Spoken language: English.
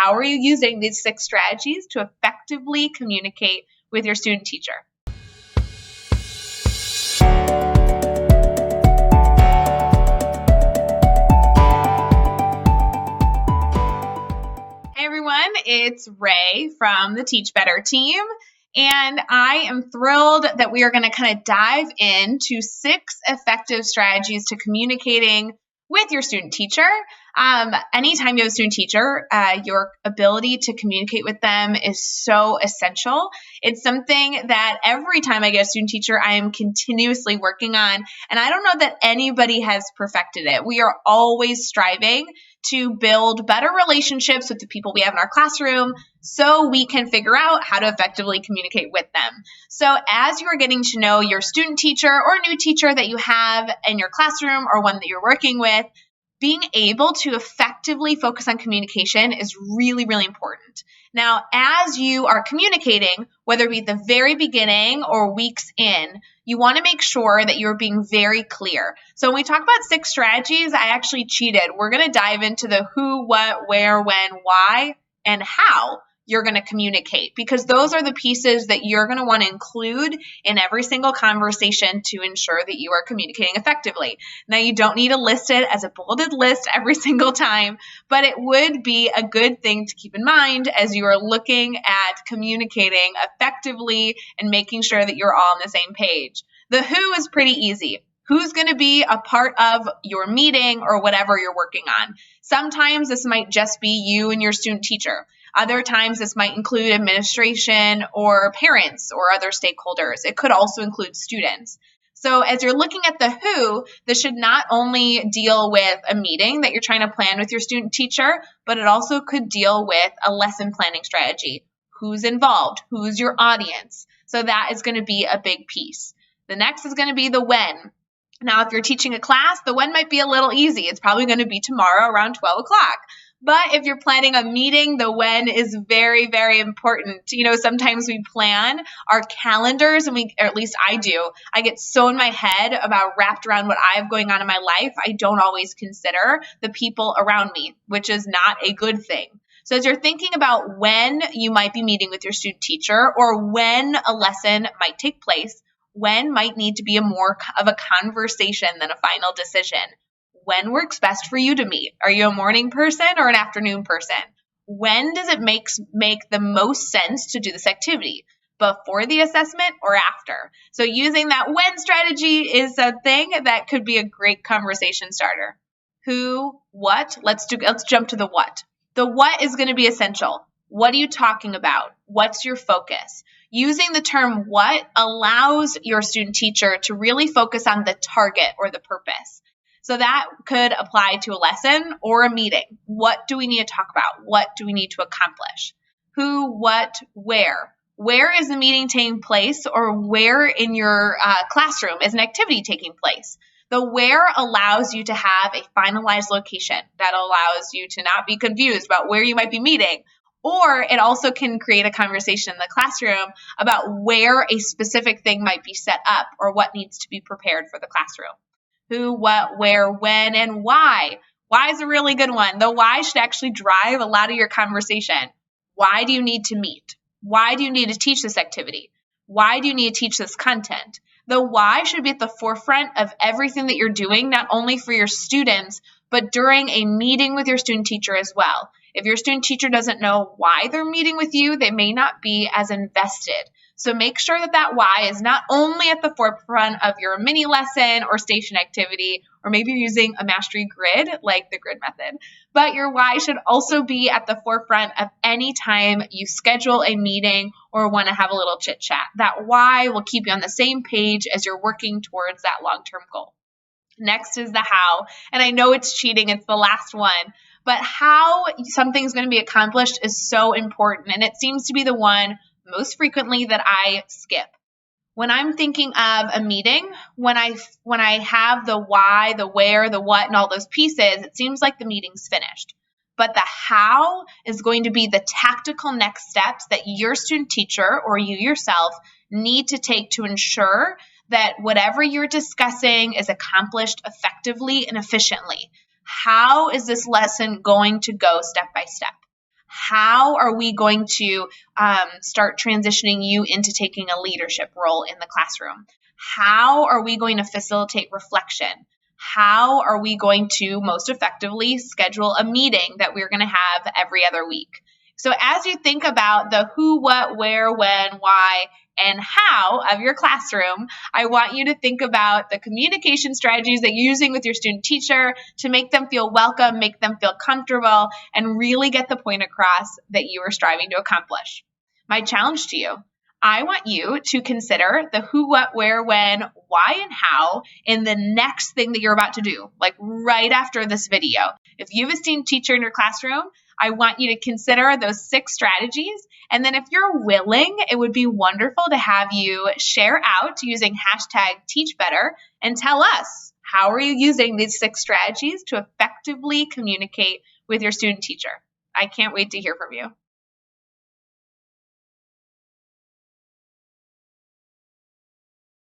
how are you using these 6 strategies to effectively communicate with your student teacher? Hey everyone, it's Rae from the Teach Better team. And I am thrilled that we are going to kind of dive into 6 effective strategies to communicating with your student teacher. Anytime you have a student teacher, your ability to communicate with them is so essential. It's something that every time I get a student teacher, I am continuously working on. And I don't know that anybody has perfected it. We are always striving to build better relationships with the people we have in our classroom so we can figure out how to effectively communicate with them. So as you are getting to know your student teacher or new teacher that you have in your classroom or one that you're working with, being able to effectively focus on communication is really, really important. Now, as you are communicating, whether it be at the very beginning or weeks in, you want to make sure that you're being very clear. So when we talk about 6 strategies, I actually cheated. We're going to dive into the who, what, where, when, why, and how you're going to communicate, because those are the pieces that you're going to want to include in every single conversation to ensure that you are communicating effectively. Now, you don't need to list it as a bulleted list every single time, but it would be a good thing to keep in mind as you are looking at communicating effectively and making sure that you're all on the same page. The who is pretty easy. Who's going to be a part of your meeting or whatever you're working on? Sometimes this might just be you and your student teacher. Other times this might include administration or parents or other stakeholders. It could also include students. So as you're looking at the who, this should not only deal with a meeting that you're trying to plan with your student teacher, but it also could deal with a lesson planning strategy. Who's involved? Who's your audience? So that is going to be a big piece. The next is going to be the when. Now, if you're teaching a class, the when might be a little easy. It's probably going to be tomorrow around 12 o'clock. But if you're planning a meeting, the when is very, very important. Sometimes we plan our calendars, or at least I do. I get so in my head about wrapped around what I have going on in my life, I don't always consider the people around me, which is not a good thing. So as you're thinking about when you might be meeting with your student teacher or when a lesson might take place, when might need to be more of a conversation than a final decision. When works best for you to meet? Are you a morning person or an afternoon person? When does it make the most sense to do this activity? Before the assessment or after? So using that when strategy is a thing that could be a great conversation starter. Who, what? Let's jump to the what. The what is going to be essential. What are you talking about? What's your focus? Using the term what allows your student teacher to really focus on the target or the purpose. So that could apply to a lesson or a meeting. What do we need to talk about? What do we need to accomplish? Who, what, where? Where is the meeting taking place, or where in your classroom is an activity taking place? The where allows you to have a finalized location that allows you to not be confused about where you might be meeting. Or it also can create a conversation in the classroom about where a specific thing might be set up or what needs to be prepared for the classroom. Who, what, where, when, and why. Why is a really good one. The why should actually drive a lot of your conversation. Why do you need to meet? Why do you need to teach this activity? Why do you need to teach this content? The why should be at the forefront of everything that you're doing, not only for your students, but during a meeting with your student teacher as well. If your student teacher doesn't know why they're meeting with you, they may not be as invested. So make sure that why is not only at the forefront of your mini lesson or station activity, or maybe you're using a mastery grid like the grid method, but your why should also be at the forefront of any time you schedule a meeting or want to have a little chit chat. That why will keep you on the same page as you're working towards that long-term goal. Next is the how, and I know it's cheating, it's the last one, but how something's going to be accomplished is so important, and it seems to be the one most frequently that I skip. When I'm thinking of a meeting, when I have the why, the where, the what, and all those pieces, it seems like the meeting's finished. But the how is going to be the tactical next steps that your student teacher or you yourself need to take to ensure that whatever you're discussing is accomplished effectively and efficiently. How is this lesson going to go step by step? How are we going to start transitioning you into taking a leadership role in the classroom? How are we going to facilitate reflection? How are we going to most effectively schedule a meeting that we're going to have every other week? So as you think about the who, what, where, when, why, and how of your classroom, I want you to think about the communication strategies that you're using with your student teacher to make them feel welcome, make them feel comfortable, and really get the point across that you are striving to accomplish. My challenge to you, I want you to consider the who, what, where, when, why, and how in the next thing that you're about to do, like right after this video. If you have a student teacher in your classroom, I want you to consider those 6 strategies. And then if you're willing, it would be wonderful to have you share out using #TeachBetter and tell us, how are you using these 6 strategies to effectively communicate with your student teacher? I can't wait to hear from you.